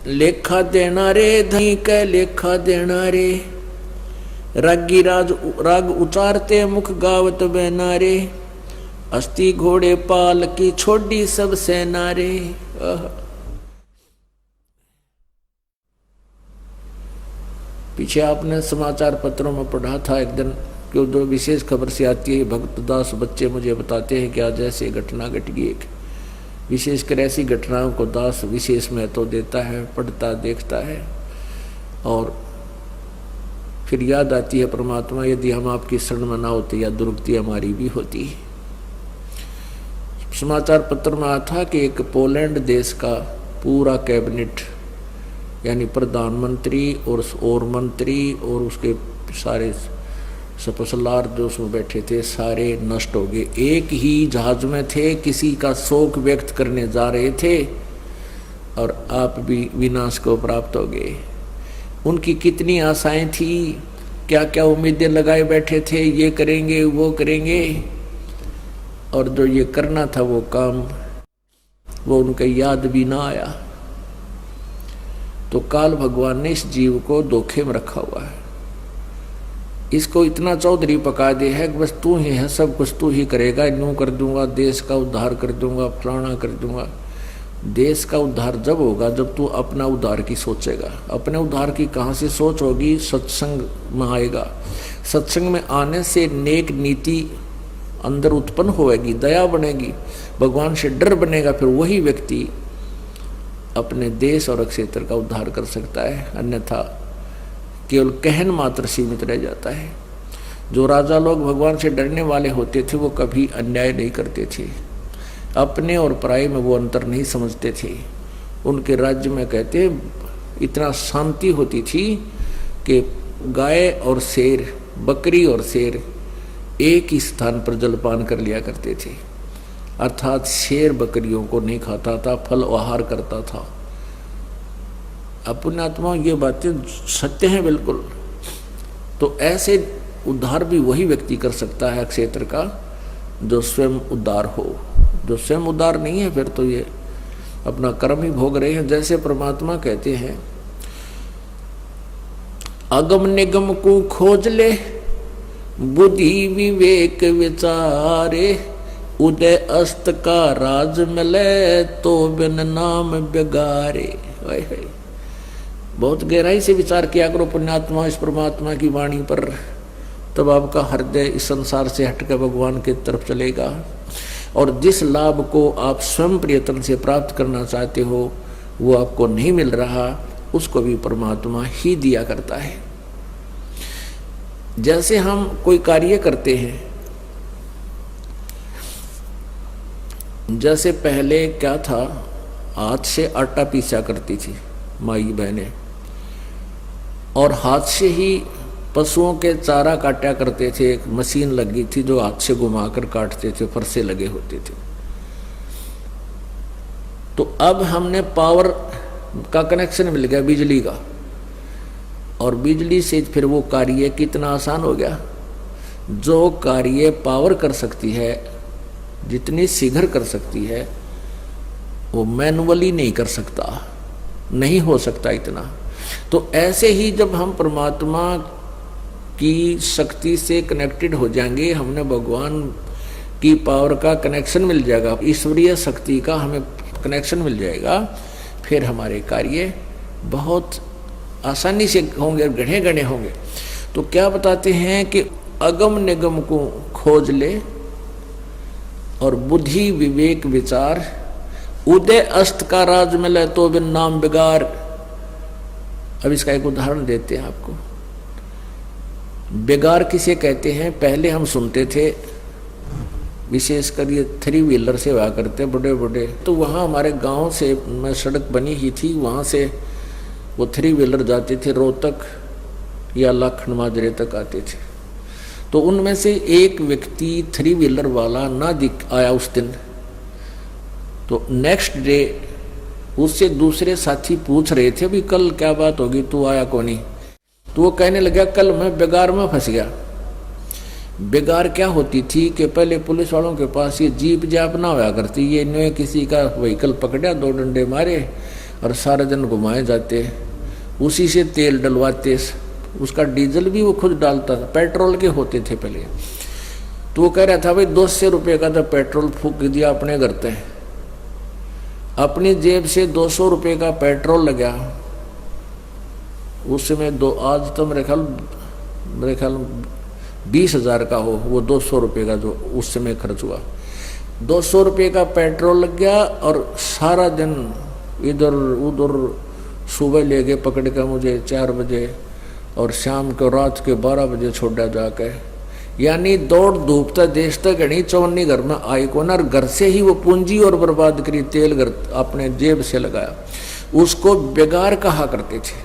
लेखा देना रे धई के लेखा देना रे, रागी राग उतारते मुख गावत बहना रे, अस्ति घोड़े पाल की छोड़ी सब सेना रे। पीछे आपने समाचार पत्रों में पढ़ा था एक दिन कि जो विशेष खबर से आती है, भक्त दास बच्चे मुझे बताते हैं कि आज ऐसी घटना घट गई। एक विशेषकर ऐसी घटनाओं को दास विशेष महत्व देता है, पढ़ता देखता है और फिर याद आती है परमात्मा यदि हम आपकी शरण में ना होते या दुर्गति हमारी भी होती। समाचार पत्र में आया था कि एक पोलैंड देश का पूरा कैबिनेट यानी प्रधानमंत्री और मंत्री और उसके सारे सपसलार जो उसमें बैठे थे सारे नष्ट हो गए। एक ही जहाज में थे, किसी का शोक व्यक्त करने जा रहे थे और आप भी विनाश को प्राप्त हो गए। उनकी कितनी आशाएं थी, क्या क्या उम्मीदें लगाए बैठे थे, ये करेंगे वो करेंगे, और जो ये करना था वो काम वो उनके याद भी ना आया। तो काल भगवान ने इस जीव को धोखे में रखा हुआ है, इसको इतना चौधरी पका दे है कि बस तू ही है, सब कुछ तू ही करेगा, यूं कर दूंगा, देश का उद्धार कर दूंगा, फलाना कर दूंगा। देश का उद्धार जब होगा जब तू अपना उद्धार की सोचेगा। अपने उद्धार की कहाँ से सोच होगी? सत्संग में आएगा। सत्संग में आने से नेक नीति अंदर उत्पन्न होएगी, दया बनेगी, भगवान से डर बनेगा, फिर वही व्यक्ति अपने देश और क्षेत्र का उद्धार कर सकता है। अन्यथा केवल कहन मात्र सीमित रह जाता है। जो राजा लोग भगवान से डरने वाले होते थे वो कभी अन्याय नहीं करते थे, अपने और पराये में वो अंतर नहीं समझते थे। उनके राज्य में कहते इतना शांति होती थी कि गाय और शेर, बकरी और शेर एक ही स्थान पर जलपान कर लिया करते थे। अर्थात शेर बकरियों को नहीं खाता था, फल आहार करता था। अपने आत्मा ये बातें सत्य हैं बिल्कुल। तो ऐसे उद्धार भी वही व्यक्ति कर सकता है क्षेत्र का जो स्वयं उद्धार हो। जो स्वयं उद्धार नहीं है फिर तो ये अपना कर्म ही भोग रहे हैं। जैसे परमात्मा कहते हैं अगम निगम को खोज ले, बुद्धि विवेक विचारे, उदय अस्त का राज मिले तो बिन नाम बिगारे। बहुत गहराई से विचार किया करो पुण्यात्मा इस परमात्मा की वाणी पर, तब आपका हृदय इस संसार से हटकर भगवान की तरफ चलेगा। और जिस लाभ को आप स्वयं प्रयत्न से प्राप्त करना चाहते हो वो आपको नहीं मिल रहा, उसको भी परमात्मा ही दिया करता है। जैसे हम कोई कार्य करते हैं, जैसे पहले क्या था, हाथ से आटा पीसा करती थी माई बहनें, और हाथ से ही पशुओं के चारा काटा करते थे। एक मशीन लगी थी जो हाथ से घुमाकर काटते थे, फरसे लगे होते थे। तो अब हमने पावर का कनेक्शन मिल गया, बिजली का, और बिजली से फिर वो कार्य कितना आसान हो गया। जो कार्य पावर कर सकती है, जितनी शीघ्र कर सकती है, वो मैनुअली नहीं कर सकता, नहीं हो सकता इतना। तो ऐसे ही जब हम परमात्मा की शक्ति से कनेक्टेड हो जाएंगे, हमने भगवान की पावर का कनेक्शन मिल जाएगा, ईश्वरीय शक्ति का हमें कनेक्शन मिल जाएगा, फिर हमारे कार्य बहुत आसानी से होंगे, गढ़े गढ़े होंगे। तो क्या बताते हैं कि अगम निगम को खोज ले और बुद्धि विवेक विचार, उदय अस्त का राज मिले तो बिन नाम बिगार। अब इसका एक उदाहरण देते हैं आपको। बेगार किसे कहते हैं? पहले हम सुनते थे, विशेषकर ये 3 व्हीलर से हुआ करते बड़े बड़े, तो वहाँ हमारे गांव से में सड़क बनी ही थी, वहाँ से वो 3 व्हीलर जाते थे, रोहतक या लाखन माजरे तक आते थे। तो उनमें से एक व्यक्ति 3 व्हीलर वाला ना दिख आया उस दिन, तो नेक्स्ट डे उससे दूसरे साथी पूछ रहे थे भी कल क्या बात होगी, तू आया कौन नहीं? तो वो कहने लगा कल मैं बेगार में फंस गया। बेगार क्या होती थी कि पहले पुलिस वालों के पास ये जीप जाप ना हुआ करती, ये इन्होंने किसी का व्हीकल पकड़ा, 2 डंडे मारे और सारे दिन घुमाए जाते, उसी से तेल डलवाते, उसका डीजल भी वो खुद डालता था, पेट्रोल के होते थे पहले। तो वो कह रहा था भाई 200 रुपये का तो पेट्रोल फूक दिया अपने घर पे, अपनी जेब से 200 रुपये का पेट्रोल लगा उस समय। आज तो मेरे ख्याल 20,000 का हो वो 200 रुपये का जो उस समय खर्च हुआ। 200 रुपये का पेट्रोल लग गया और सारा दिन इधर उधर, सुबह ले गए पकड़ कर मुझे 4 बजे और शाम को रात के 12 बजे छोड़ा जाके, यानी दौड़ धूपता देश तक घनी चौनी घर में आई को ना, घर से ही वो पूंजी और बर्बाद करी, तेल घर अपने जेब से लगाया, उसको बेगार कहा करते थे।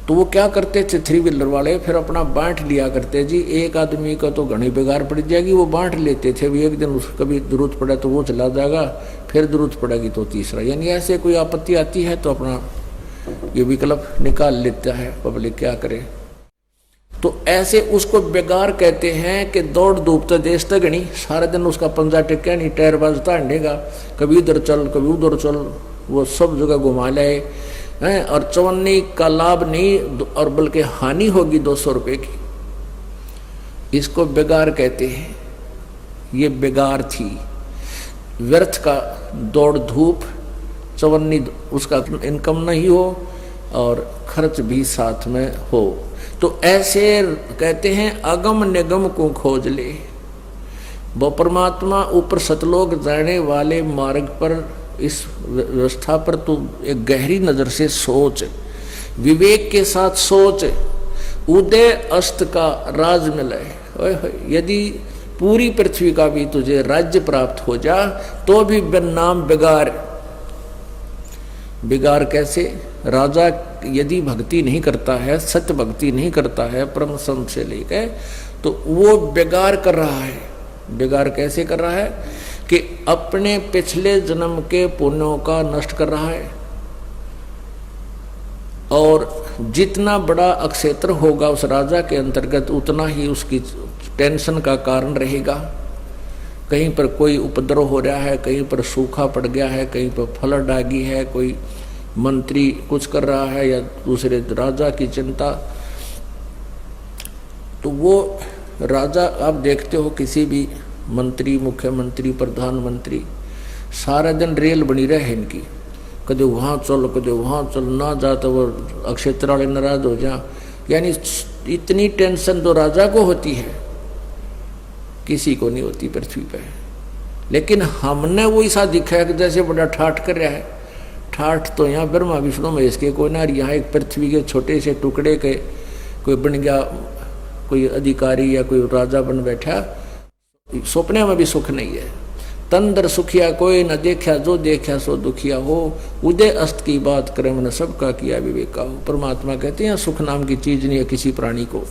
तो वो क्या करते थे 3 व्हीलर वाले, फिर अपना बांट लिया करते जी, एक आदमी का तो घनी बेगार पड़ जाएगी, वो बांट लेते थे, भी एक दिन उसको कभी जरूरत पड़ा तो वो चला जाएगा, फिर जरूरत पड़ेगी तो तीसरा, यानी ऐसे कोई आपत्ति आती है तो अपना ये विकल्प निकाल लेता है पब्लिक, क्या करे। तो ऐसे उसको बेगार कहते हैं कि दौड़ धूपता देश तक घनी, सारा दिन उसका पंजा टिक्का नहीं, टायर बाजता हंडेगा, कभी इधर चल कभी उधर चल, वो सब जगह घुमा लाए हैं, और चवन्नी का लाभ नहीं और बल्कि हानि होगी 200 रुपये की। इसको बेगार कहते हैं। ये बेगार थी, व्यर्थ का दौड़ धूप, चवन्नी उसका इनकम नहीं हो और खर्च भी साथ में हो। तो ऐसे कहते हैं अगम निगम को खोज ले, वो परमात्मा ऊपर सतलोक जाने वाले मार्ग पर, इस व्यवस्था पर तू एक गहरी नजर से सोच, विवेक के साथ सोच, उदय अस्त का राज मिले। यदि पूरी पृथ्वी का भी तुझे राज्य प्राप्त हो जा तो भी नाम बेगार। बेगार कैसे? राजा यदि भक्ति नहीं करता है, सत्य भक्ति नहीं करता है परम संत से लेकर, तो वो बेगार कर रहा है। बेगार कैसे कर रहा है कि अपने पिछले जन्म के पुण्यों का नष्ट कर रहा है, और जितना बड़ा अक्षेत्र होगा उस राजा के अंतर्गत उतना ही उसकी टेंशन का कारण रहेगा। कहीं पर कोई उपद्रव हो रहा है, कहीं पर सूखा पड़ गया है, कहीं पर फ्लड आ गई है, कोई मंत्री कुछ कर रहा है या दूसरे राजा की चिंता। तो वो राजा आप देखते हो, किसी भी मंत्री, मुख्यमंत्री, प्रधानमंत्री, सारा दिन रेल बनी रहे इनकी, कदे वहाँ चल कदे वहाँ चल, ना जा तो वो अक्षेत्र वाले नाराज हो जा। यानी इतनी टेंशन तो राजा को होती है, किसी को नहीं होती पृथ्वी पे। लेकिन हमने वो ऐसा दिखाया कि जैसे बड़ा ठाठ कर रहा है। ठाठ तो यहाँ ब्रह्मा विष्णु महेश के कोई ना, यहाँ एक पृथ्वी के छोटे से टुकड़े के कोई बन गया, कोई अधिकारी या कोई राजा बन बैठा, सपने में भी सुख नहीं है। तंदर सुखिया कोई न देखा, जो देखा सो दुखिया हो, उदय अस्त की बात करे मन सबका किया विवेका हो। परमात्मा कहते हैं सुख नाम की चीज नहीं है किसी प्राणी को।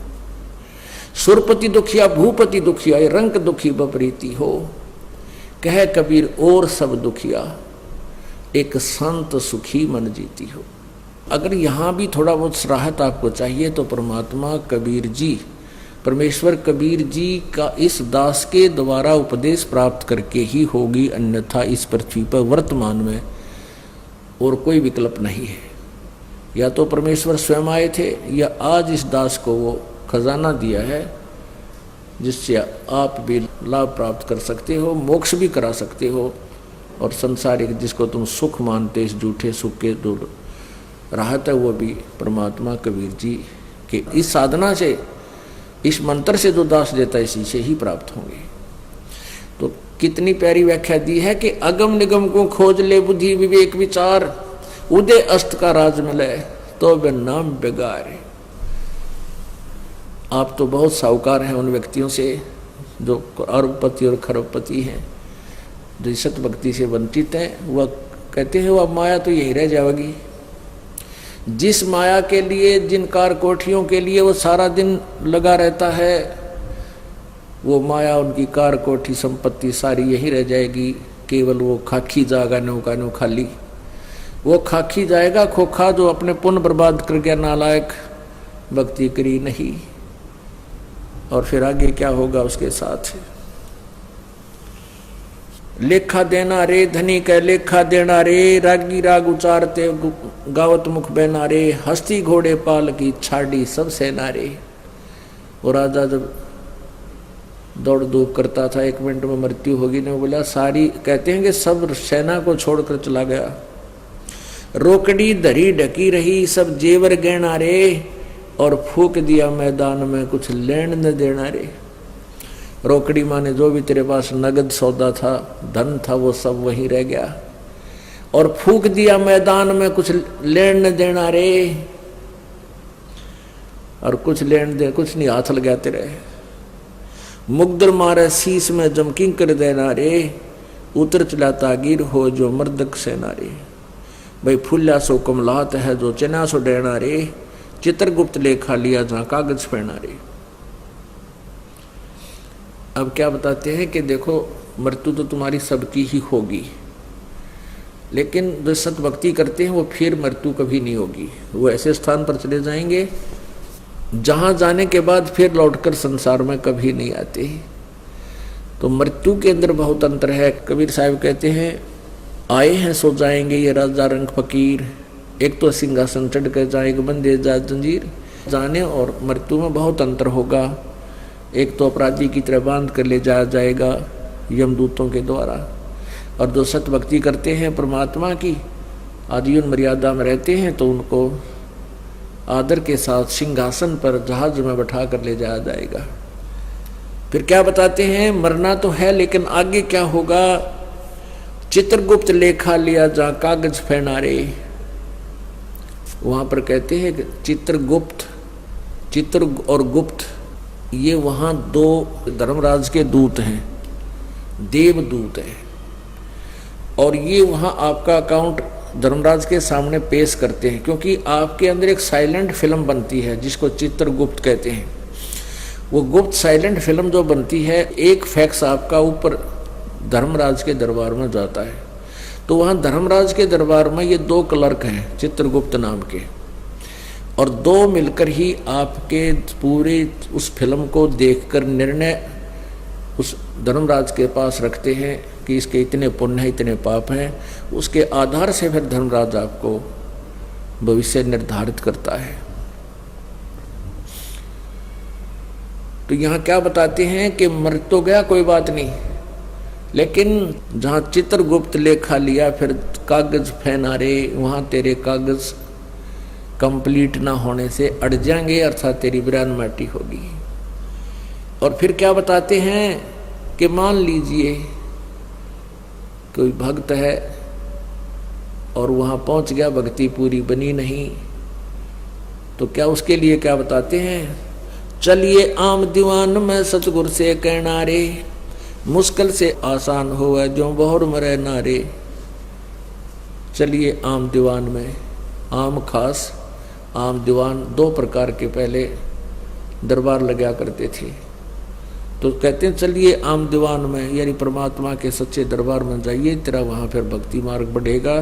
सुरपति दुखिया भूपति दुखिया, रंक दुखी बपरीति हो, कह कबीर और सब दुखिया, एक संत सुखी मन जीती हो। अगर यहाँ भी थोड़ा बहुत सराहत आपको चाहिए तो परमात्मा कबीर जी, परमेश्वर कबीर जी का इस दास के द्वारा उपदेश प्राप्त करके ही होगी, अन्यथा इस पृथ्वी पर वर्तमान में और कोई विकल्प नहीं है। या तो परमेश्वर स्वयं आए थे, या आज इस दास को वो खजाना दिया है जिससे आप भी लाभ प्राप्त कर सकते हो, मोक्ष भी करा सकते हो, और संसारिक जिसको तुम सुख मानते इस झूठे सुख के दूर राहत है, वो भी परमात्मा कबीर जी के इस साधना से, इस मंत्र से जो दास देता है इसी से ही प्राप्त होंगे। तो कितनी प्यारी व्याख्या दी है कि अगम निगम को खोज ले, बुद्धि विवेक विचार, उदय अस्त का राज मिले, तो बे नाम बेगार है। आप तो बहुत साहूकार हैं उन व्यक्तियों से जो अरबपति और खरबपति हैं, जो सत भक्ति से वंचित हैं। वह कहते हैं वह माया तो यही रह जाएगी। जिस माया के लिए, जिन कार कोठियों के लिए वो सारा दिन लगा रहता है, वो माया, उनकी कार कोठी संपत्ति सारी यही रह जाएगी। केवल वो खाकी जाएगा, नौका नो खाली वो खाकी जाएगा, खोखा जो अपने पुण्य बर्बाद कर गया, नालायक, भक्ति करी नहीं, और फिर आगे क्या होगा उसके साथ। लेखा देना रे धनी कै लेखा देना रे, रागी राग उचारते गावत मुख बहना रे, हस्ती घोड़े पाल की छाड़ी सब सेना रे। वो राजा जब दौड़ धूप करता था, 1 मिनट में मृत्यु होगी, ने बोला सारी, कहते हैं कि सब सेना को छोड़कर चला गया। रोकड़ी धरी ढकी रही सब जेवर गहना रे, और फूक दिया मैदान में कुछ लेन न देना रे। रोकड़ी माने जो भी तेरे पास नगद सौदा था, धन था, वो सब वहीं रह गया, और फूक दिया मैदान में कुछ लेन न देना रे। और कुछ लेन दे, कुछ नहीं हाथ लगा तेरे। मुग्दर मारे शीश में जमकिंग कर देना रे, उतर चला तागिर हो जो मर्दक सेना रे। भाई फुल्ला सो कमलात है जो चना सो डेना रे, चित्रगुप्त लेखा लिया जहां कागज पहना रे। अब क्या बताते हैं कि देखो मृत्यु तो तुम्हारी सबकी ही होगी, लेकिन जो सत भक्ति करते हैं वो फिर मृत्यु कभी नहीं होगी। वो ऐसे स्थान पर चले जाएंगे जहां जाने के बाद फिर लौटकर संसार में कभी नहीं आते। तो मृत्यु के अंदर बहुत अंतर है। कबीर साहब कहते हैं आए हैं सो जाएंगे ये राजा रंग फकीर, एक तो सिंहासन चढ़ कर जाएंगे बंदे जा जंजीर। जाने और मृत्यु में बहुत अंतर होगा। एक तो अपराधी की तरह बांध कर ले जाया जाएगा यमदूतों के द्वारा, और जो सत भक्ति करते हैं परमात्मा की, आजीवन मर्यादा में रहते हैं, तो उनको आदर के साथ सिंहासन पर जहाज में बैठा कर ले जाया जाएगा। फिर क्या बताते हैं, मरना तो है लेकिन आगे क्या होगा। चित्रगुप्त लेखा लिया जहां कागज फैना रे। वहां पर कहते हैं कि चित्रगुप्त, चित्र और गुप्त, ये वहां 2 धर्मराज के दूत हैं, देवदूत है, और ये वहां आपका अकाउंट धर्मराज के सामने पेश करते हैं, क्योंकि आपके अंदर एक साइलेंट फिल्म बनती है जिसको चित्रगुप्त कहते हैं। वो गुप्त साइलेंट फिल्म जो बनती है, एक फैक्स आपका ऊपर धर्मराज के दरबार में जाता है। तो वहाँ धर्मराज के दरबार में ये 2 क्लर्क हैं चित्रगुप्त नाम के, और 2 मिलकर ही आपके पूरे उस फिल्म को देखकर निर्णय उस धर्मराज के पास रखते हैं कि इसके इतने पुण्य हैं, इतने पाप हैं। उसके आधार से फिर धर्मराज आपको भविष्य निर्धारित करता है। तो यहाँ क्या बताते हैं कि मर तो गया कोई बात नहीं, लेकिन जहाँ चित्रगुप्त लेखा लिया फिर कागज फैना रे, वहाँ तेरे कागज कंप्लीट ना होने से अड़ जाएंगे, अर्थात तेरी बिरान माटी होगी। और फिर क्या बताते हैं कि मान लीजिए कोई भक्त है और वहाँ पहुँच गया, भक्ति पूरी बनी नहीं, तो क्या उसके लिए क्या बताते हैं, चलिए आम दीवान में सतगुर से कहना रे, मुश्किल से आसान होगा जो बहुर मरे नारे। चलिए आम दीवान में, आम खास आम दीवान 2 प्रकार के पहले दरबार लगा करते थे। तो कहते हैं चलिए आम दीवान में, यानी परमात्मा के सच्चे दरबार में जाइए, तेरा वहाँ फिर भक्ति मार्ग बढ़ेगा,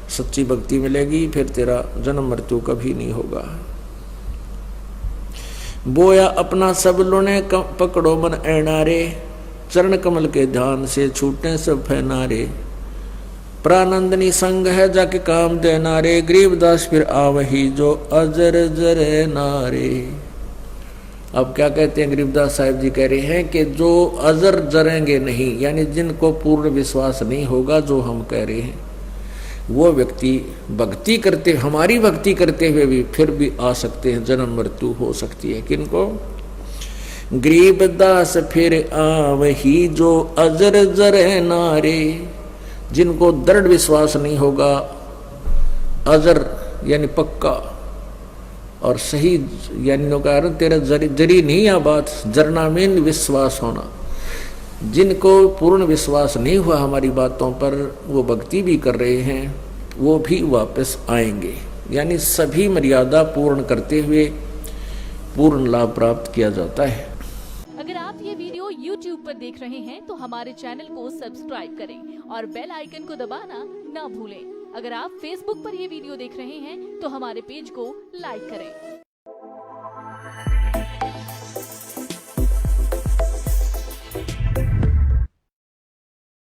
सच्ची भक्ति मिलेगी, फिर तेरा जन्म मृत्यु कभी नहीं होगा। बोया अपना सब लोने पकड़ो मन ऐनारे, चरण कमल के ध्यान से छूटे सब फैनारे। प्रानंदनी संग है जाके काम देना रे, गरीबदास फिर आवही जो अजर जरे नारे। अब क्या कहते हैं गरीबदास साहिब जी, कह रहे हैं कि जो अजर जरेंगे नहीं, यानी जिनको पूर्ण विश्वास नहीं होगा जो हम कह रहे हैं, वो व्यक्ति भक्ति करते, हमारी भक्ति करते हुए भी फिर भी आ सकते हैं, जन्म मृत्यु हो सकती है। किनको? गरीबदास फिर आवही जो अजर जरे नारे, जिनको दृढ़ विश्वास नहीं होगा, अजर यानी पक्का और सही, यानी कारण तेरा जरी नहीं आ बात, जरना मीन विश्वास होना। जिनको पूर्ण विश्वास नहीं हुआ हमारी बातों पर, वो भक्ति भी कर रहे हैं, वो भी वापस आएंगे। यानी सभी मर्यादा पूर्ण करते हुए पूर्ण लाभ प्राप्त किया जाता है। अगर आप ये वीडियो YouTube पर देख रहे हैं तो हमारे चैनल को सब्सक्राइब करें और बेल आइकन को दबाना ना भूलें। अगर आप Facebook पर ये वीडियो देख रहे हैं तो हमारे पेज को लाइक करें।